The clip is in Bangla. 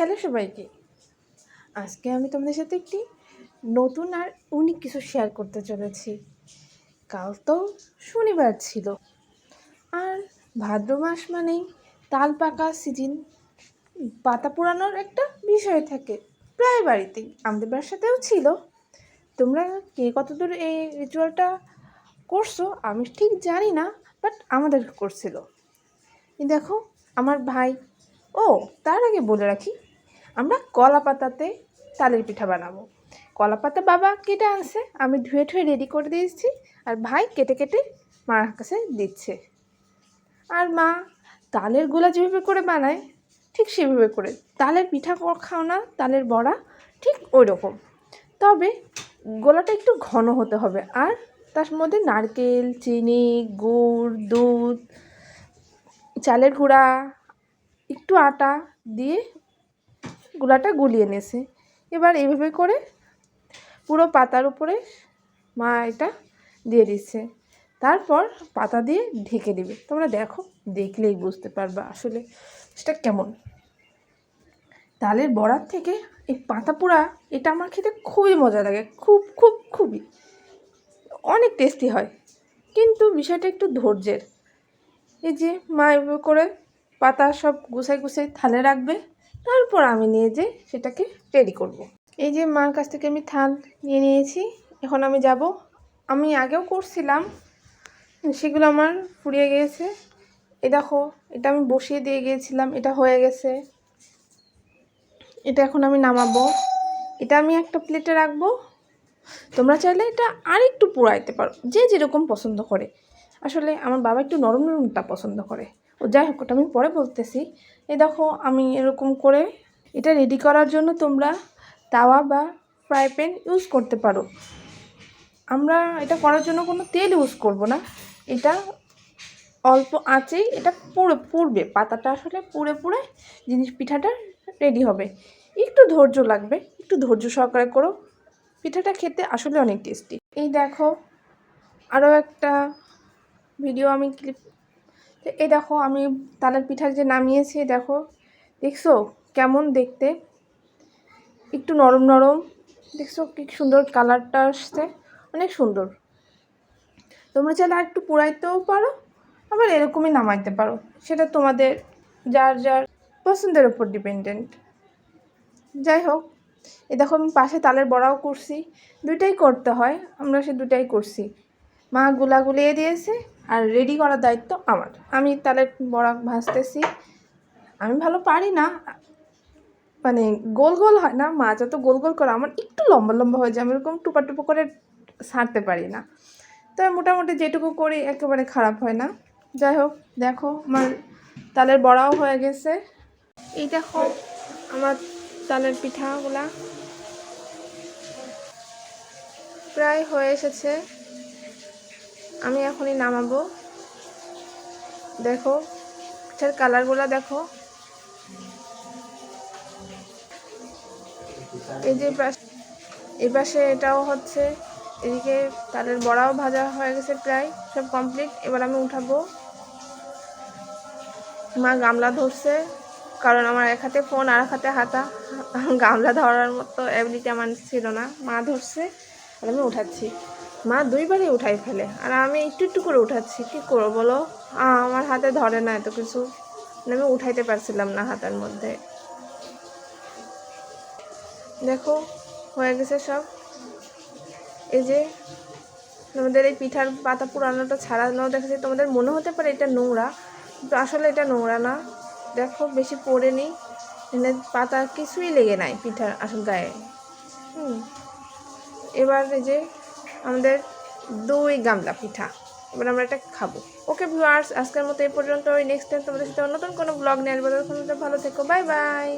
হ্যালো সবাইকে। আজকে আমি তোমাদের সাথে একটি নতুন আর ইউনিক কিছু শেয়ার করতে চলেছি। কাল তো শনিবার ছিল, আর ভাদ্র মাস মানেই তাল পাকা সিজন, পাতা পোড়ানোর একটা বিষয় থাকে প্রায় বাড়িতেই। আমাদের বাসাতেও ছিল। তোমরা কে কতদূর এই রিচুয়ালটা করছো আমি ঠিক জানি না, বাট আমাদের করছিল। দেখো আমার ভাই, তার আগে বলে রাখি, আমরা কলা পাতাতে তালের পিঠা বানাবো। কলা পাতা বাবা কেটে আনছে, আমি ধুয়ে ঠুয়ে রেডি করে দিয়েছি, আর ভাই কেটে কেটে মার কাছে দিচ্ছে। আর মা তালের গোলা যেভাবে করে বানায় ঠিক সেভাবে করে, তালের পিঠা খাও না, তালের বড়া ঠিক ওই রকম, তবে গোলাটা একটু ঘন হতে হবে। আর তার মধ্যে নারকেল, চিনি, গুড়, দুধ, চালের গুঁড়া, একটু আটা দিয়ে গোলাটা গুলিয়ে নিয়েছে। এবার এইভাবে করে পুরো পাতার উপরে মা এটা দিয়ে দিচ্ছে, তারপর পাতা দিয়ে ঢেকে দিবে। তোমরা দেখো, দেখলেই বুঝতে পারবা আসলে সেটা কেমন। তালের বড়ার থেকে এই পাতা পোড়া এটা আমার খেতে খুবই মজা লাগে, খুবই অনেক টেস্টি হয়। কিন্তু বিষয়টা একটু ধৈর্যের। এই যে মা এভাবে করে পাতা সব গুছাই থালে রাখবে, তারপর আমি নিয়ে যে সেটাকে রেডি করব। এই যে মার কাছ থেকে আমি থাল নিয়ে নিয়েছি, এখন আমি যাব। আমি আগেও করছিলাম, সেগুলো আমার ফুরিয়ে গিয়েছে। দেখো, এটা আমি বসিয়ে দিয়ে গিয়েছিলাম, এটা হয়ে গেছে। এটা এখন আমি নামাবো, এটা আমি একটা প্লেটে রাখবো। তোমরা চাইলে এটা আর একটু পোড়াইতে পারো, যে যেরকম পছন্দ করে। আসলে আমার বাবা একটু নরম নরমটা পছন্দ করে। যাই হোক, ওটা আমি পরে বলতেছি। দেখো আমি এরকম করে এটা রেডি করার জন্য তোমরা তাওয়া বা ফ্রাই প্যান ইউজ করতে পারো। আমরা এটা করার জন্য কোনো তেল ইউজ করব না। এটা অল্প আঁচেই এটা পুড়বে, পাতাটা আসলে পুড়ে পিঠাটা রেডি হবে। একটু ধৈর্য লাগবে, একটু ধৈর্য সহকারে করো। পিঠাটা খেতে আসলে অনেক টেস্টি। এই দেখো আরও একটা ভিডিও আমি ক্লিপ, এই দেখো আমি তালের পিঠা যে নামিয়েছি, দেখছো কেমন দেখতে, একটু নরম দেখছো কি সুন্দর কালারটা আসছে, অনেক সুন্দর। তোমরা চাইলে আর একটু পোড়াইতেও পারো, আবার এরকমই নামাইতে পারো, সেটা তোমাদের যার পছন্দের উপর ডিপেন্ডেন্ট। যাই হোক, দেখো আমি পাশে তালের বড়াও করছি, দুইটাই করতে হয়, আমরা দুটাই করছি। মা গুলিয়ে দিয়েছে, আর রেডি করার দায়িত্ব আমার। আমি তালের বড়া ভাজতেছি। আমি ভালো পারি না, মানে গোল হয় না, মা যত গোল করে আমার একটু লম্বা হয়ে যায়, আমি এরকম টুপা করে ছাড়তে পারি না। তবে মোটামুটি যেটুকু করি একেবারে খারাপ হয় না। যাই হোক, দেখো আমার তালের বড়াও হয়ে গেছে। এই দেখো আমার তালের পিঠাগুলা প্রায় হয়ে এসেছে, আমি এখনই নামাবো। দেখো পিঠার কালারগুলো দেখো, এই যে এই পাশে এটাও হচ্ছে, এদিকে তালের বড়াও ভাজা হয়ে গেছে, প্রায় সব কমপ্লিট। এবার আমি উঠাবো। মা গামলা ধরছে, কারণ আমার এক হাতে ফোন আর এক হাতে হাতা, গামলা ধরার মতো অ্যাবিলিটি আমার ছিল না। মা ধরছে আর আমি উঠাচ্ছি। মা দুইবারই উঠাই ফেলে, আর আমি একটু করে উঠাচ্ছি। কী করবো বলো, আমার হাতে ধরে না এত কিছু, আমি উঠাইতে পারছিলাম না হাতের মধ্যে। দেখো হয়ে গেছে সব। এই যে তোমাদের এই পিঠার পাতা পুরানোটা ছাড়ানো দেখেছি, তোমাদের মনে হতে পারে এটা নোংরা, কিন্তু আসলে এটা নোংরা না। দেখো বেশি পড়েনি, পাতা কিছুই লেগে নাই পিঠার আসল গায়ে। এবার এই যে আমাদের 2 গামলা পিঠা, এবার আমরা এটা খাবো। ওকে ভিউয়ার্স, আজকের মতো এই পর্যন্ত। নেক্সট টাইম তোমাদের সাথে নতুন কোনো ব্লগ নিয়ে আসবো। ভালো থেকো, বাই বাই।